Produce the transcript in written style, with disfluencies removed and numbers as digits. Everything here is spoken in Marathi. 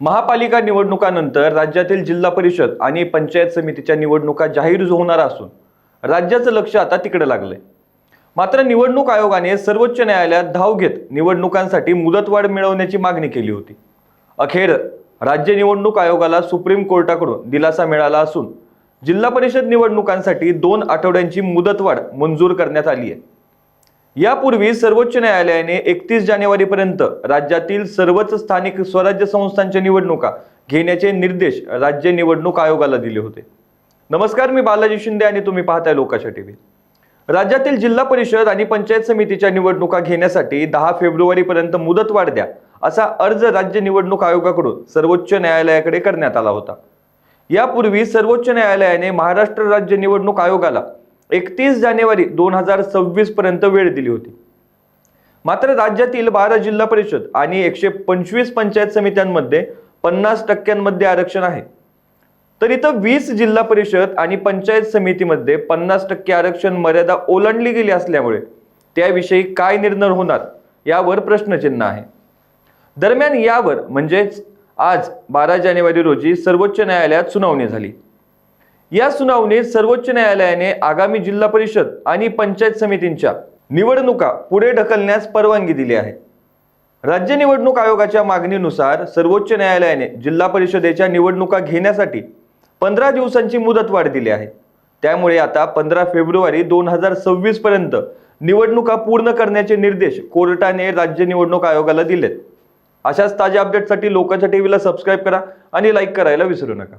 महापालिका निवडणुकानंतर राज्यातील जिल्हा परिषद आणि पंचायत समितीच्या निवडणुका जाहीर होणार असून राज्याचं लक्ष आता तिकडे लागलंय। मात्र निवडणूक आयोगाने सर्वोच्च न्यायालयात धाव घेत निवडणुकांसाठी मुदतवाढ मिळवण्याची मागणी केली होती। अखेर राज्य निवडणूक आयोगाला सुप्रीम कोर्टाकडून दिलासा मिळाला असून जिल्हा परिषद निवडणुकांसाठी 2 आठवड्यांची मुदतवाढ मंजूर करण्यात आली आहे। यापूर्वी सर्वोच्च न्यायालयाने 31 जानेवारीपर्यंत राज्यातील सर्वच स्थानिक स्वराज्य संस्थांच्या निवडणुका घेण्याचे निर्देश राज्य निवडणूक आयोगाला दिले होते। नमस्कार, मी बालाजी शिंदे आणि तुम्ही पाहताय लोकाशा टीव्ही। राज्यातील जिल्हा परिषद आणि पंचायत समितीच्या निवडणुका घेण्यासाठी 10 फेब्रुवारीपर्यंत मुदतवाढ द्या असा अर्ज राज्य निवडणूक आयोगाकडून सर्वोच्च न्यायालयाकडे करण्यात आला होता। यापूर्वी सर्वोच्च न्यायालयाने महाराष्ट्र राज्य निवडणूक आयोगाला 31 जानेवारी 2026 पर्यंत वेळ दिली होती। मात्र राज्यातील 12 जिल्हा परिषद आणि 125 पंचायत समित्यांमध्ये 50% आरक्षण आहे, तर इथं 20 जिल्हा परिषद आणि पंचायत समितीमध्ये 50% आरक्षण मर्यादा ओलांडली गेली असल्यामुळे त्याविषयी काय निर्णय होणार यावर प्रश्नचिन्ह आहे। दरम्यान यावर म्हणजेच आज 12 जानेवारी रोजी सर्वोच्च न्यायालयात सुनावणी झाली। या सुनावणीत सर्वोच्च न्यायालयाने आगामी जिल्हा परिषद आणि पंचायत समितींच्या निवडणुका पुढे ढकलण्यास परवानगी दिली आहे। राज्य निवडणूक आयोगाच्या मागणीनुसार सर्वोच्च न्यायालयाने जिल्हा परिषदेच्या निवडणुका घेण्यासाठी 15 दिवसांची मुदतवाढ दिली आहे। त्यामुळे आता 15 फेब्रुवारी 2026 पर्यंत निवडणुका पूर्ण करण्याचे निर्देश कोर्टाने राज्य निवडणूक आयोगाला दिलेत। अशाच ताज्या अपडेटसाठी लोकांच्या टीव्हीला सबस्क्राईब करा आणि लाईक करायला विसरू नका।